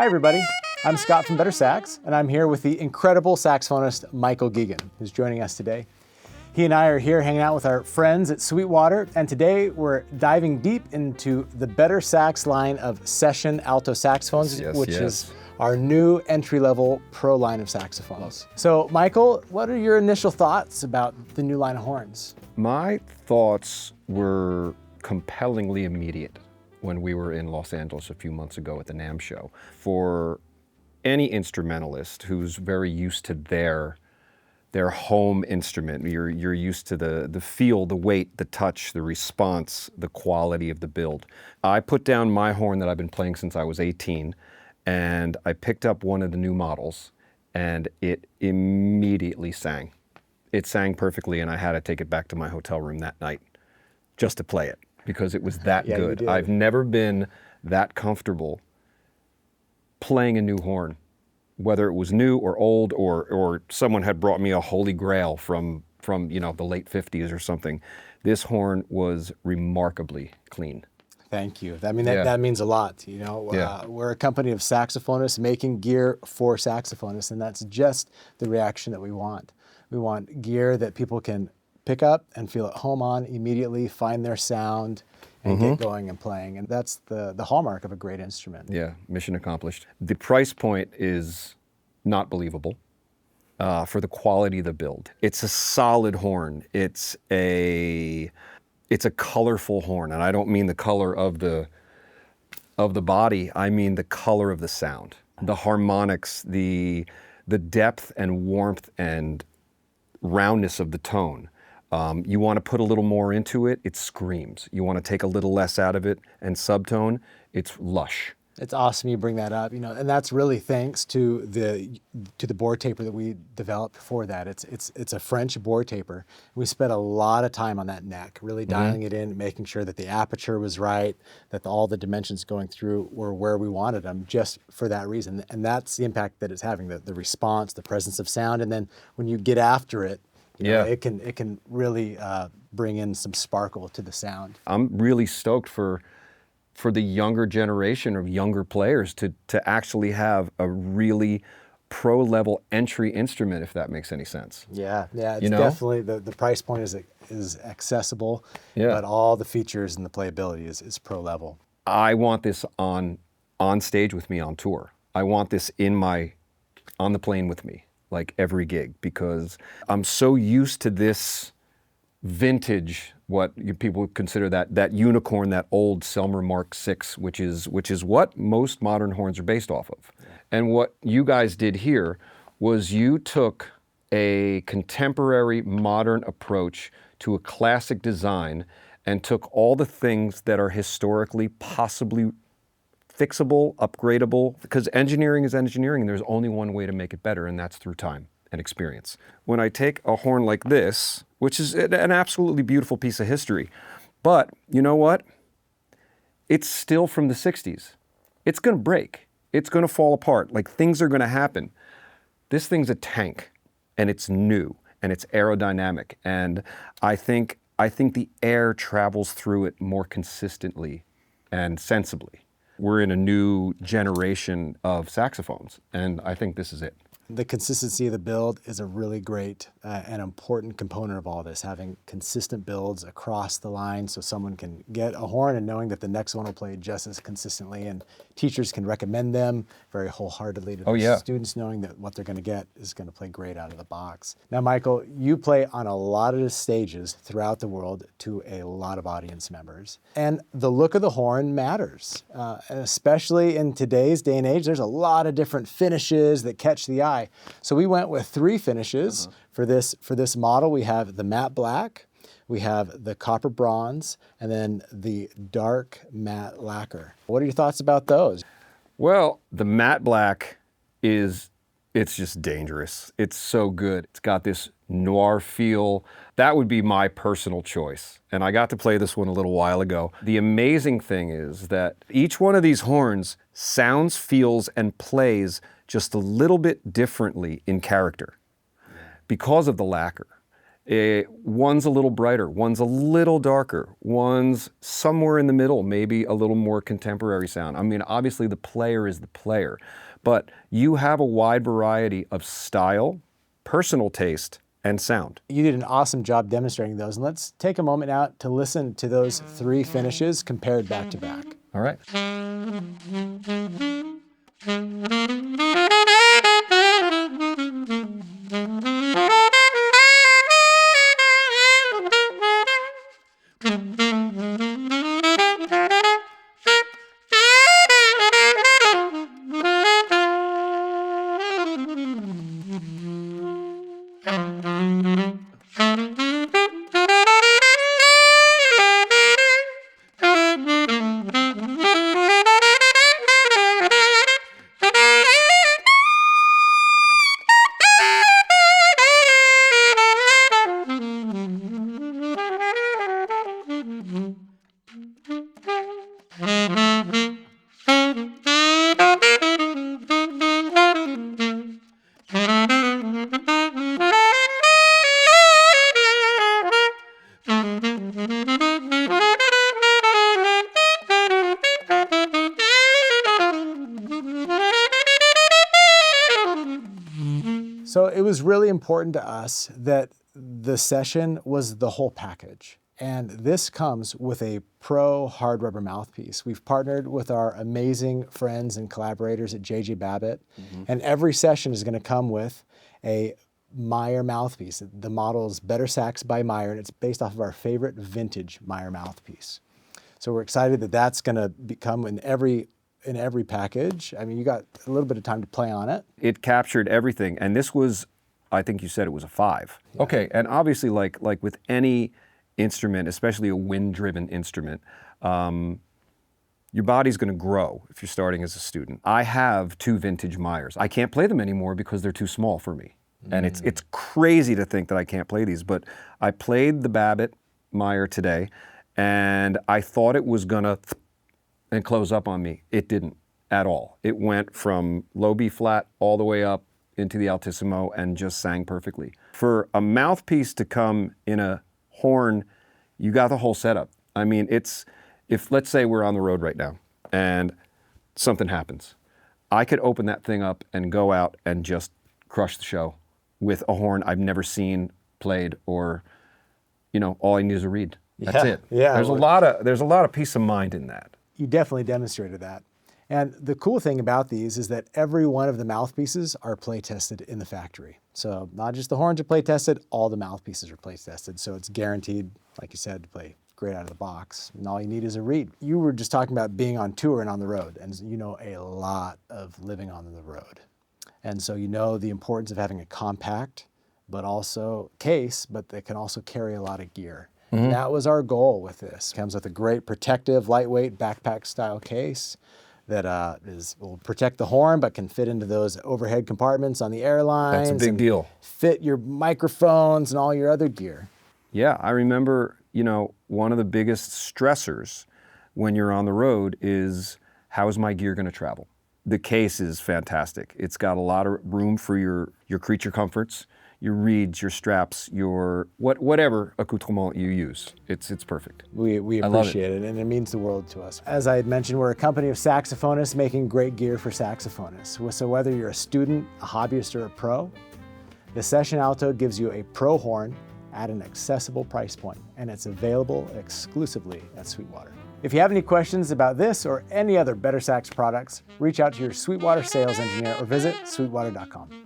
everybody. I'm Scott from BetterSax, and I'm here with the incredible saxophonist Michael Ghegan, who's joining us today. He and I are here hanging out with our friends at Sweetwater, and today we're diving deep into the BetterSax line of session alto saxophones, which is our new entry-level pro line of saxophones. So, Michael, what are your initial thoughts about the new line of horns? My thoughts were compellingly immediate when we were in Los Angeles a few months ago at the NAMM show. For any instrumentalist who's very used to their home instrument, you're used to the feel, the weight, the touch, the response, the quality of the build. I put down my horn that I've been playing since I was 18, and I picked up one of the new models, and it immediately sang. It sang perfectly, and I had to take it back to my hotel room that night just to play it, because it was that good. I've never been that comfortable playing a new horn, whether it was new or old, or someone had brought me a holy grail from the late 50s or something. This horn was remarkably clean. Thank you. I mean, that means a lot. We're a company of saxophonists making gear for saxophonists, and that's just the reaction that we want. We want gear that people can pick up and feel at home on immediately, find their sound, and get going and playing. And that's the hallmark of a great instrument. Yeah, mission accomplished. The price point is not believable for the quality of the build. It's a solid horn. It's a colorful horn, and I don't mean the color of the body. I mean the color of the sound, the harmonics, the depth and warmth and roundness of the tone. You want to put a little more into it, it screams. You want to take a little less out of it and subtone, it's lush. It's awesome you bring that up, and that's really thanks to the board taper that we developed for that. It's a French board taper. We spent a lot of time on that neck, really dialing it in, making sure that the aperture was right, that all the dimensions going through were where we wanted them, just for that reason. And that's the impact that it's having, the response, the presence of sound, and then when you get after it, it can really bring in some sparkle to the sound. I'm really stoked for the younger generation of younger players to actually have a really pro-level entry instrument, if that makes any sense. Yeah, it's definitely, the price point is accessible, but all the features and the playability is pro-level. I want this on stage with me on tour. I want this on the plane with me, like every gig, because I'm so used to this vintage, what people would consider that unicorn, that old Selmer Mark VI, which is what most modern horns are based off of. And what you guys did here was you took a contemporary modern approach to a classic design and took all the things that are historically possibly fixable, upgradable, because engineering is engineering, and there's only one way to make it better, and that's through time and experience. When I take a horn like this, which is an absolutely beautiful piece of history, but you know what? It's still from the 60s. It's gonna break. It's gonna fall apart. Like, things are gonna happen. This thing's a tank, and it's new, and it's aerodynamic, and I think the air travels through it more consistently and sensibly. We're in a new generation of saxophones, and I think this is it. The consistency of the build is a really great and important component of all this, having consistent builds across the line so someone can get a horn and knowing that the next one will play just as consistently, and teachers can recommend them very wholeheartedly to their students, knowing that what they're going to get is going to play great out of the box. Now, Michael, you play on a lot of stages throughout the world to a lot of audience members, and the look of the horn matters, especially in today's day and age. There's a lot of different finishes that catch the eye. So we went with 3 finishes for this model. We have the matte black, we have the copper bronze, and then the dark matte lacquer. What are your thoughts about those? Well, the matte black it's just dangerous. It's so good. It's got this noir feel. That would be my personal choice. And I got to play this one a little while ago. The amazing thing is that each one of these horns sounds, feels, and plays just a little bit differently in character because of the lacquer. One's a little brighter, one's a little darker, one's somewhere in the middle, maybe a little more contemporary sound. I mean, obviously the player is the player, but you have a wide variety of style, personal taste, and sound. You did an awesome job demonstrating those. And let's take a moment now to listen to those 3 finishes compared back to back. All right. So it was really important to us that the session was the whole package. And this comes with a pro hard rubber mouthpiece. We've partnered with our amazing friends and collaborators at J.J. Babbitt. And every session is going to come with a Meyer mouthpiece. The model is BetterSax by Meyer, and it's based off of our favorite vintage Meyer mouthpiece. So we're excited that that's going to become in every package. I mean, you got a little bit of time to play on it. It captured everything, and this was, I think you said it was a 5. Yeah. Okay, and obviously, like with any instrument, especially a wind-driven instrument, your body's going to grow if you're starting as a student. I have 2 vintage Meyers. I can't play them anymore because they're too small for me, and it's crazy to think that I can't play these. But I played the Babbitt Meyer today, and I thought it was gonna and close up on me. It didn't at all. It went from low B flat all the way up into the altissimo and just sang perfectly. For a mouthpiece to come in a horn, you got the whole setup. I mean, if let's say we're on the road right now and something happens, I could open that thing up and go out and just crush the show with a horn I've never seen played, or, all I need is a reed. That's it. Yeah. There's a lot of peace of mind in that. You definitely demonstrated that. And the cool thing about these is that every one of the mouthpieces are play tested in the factory. So not just the horns are play tested, all the mouthpieces are play tested. So it's guaranteed, like you said, to play great out of the box. And all you need is a reed. You were just talking about being on tour and on the road, and you know a lot of living on the road. And so you know the importance of having a compact, but also case, but that can also carry a lot of gear. And that was our goal with this. It comes with a great protective, lightweight backpack style case that will protect the horn, but can fit into those overhead compartments on the airlines. That's a big deal. Fit your microphones and all your other gear. Yeah, I remember, one of the biggest stressors when you're on the road is, how is my gear going to travel? The case is fantastic. It's got a lot of room for your creature comforts, your reeds, your straps, your whatever accoutrement you use. It's perfect. We appreciate it, and it means the world to us. As I had mentioned, we're a company of saxophonists making great gear for saxophonists. So whether you're a student, a hobbyist, or a pro, the Session Alto gives you a pro horn at an accessible price point, and it's available exclusively at Sweetwater. If you have any questions about this or any other BetterSax products, reach out to your Sweetwater sales engineer or visit sweetwater.com.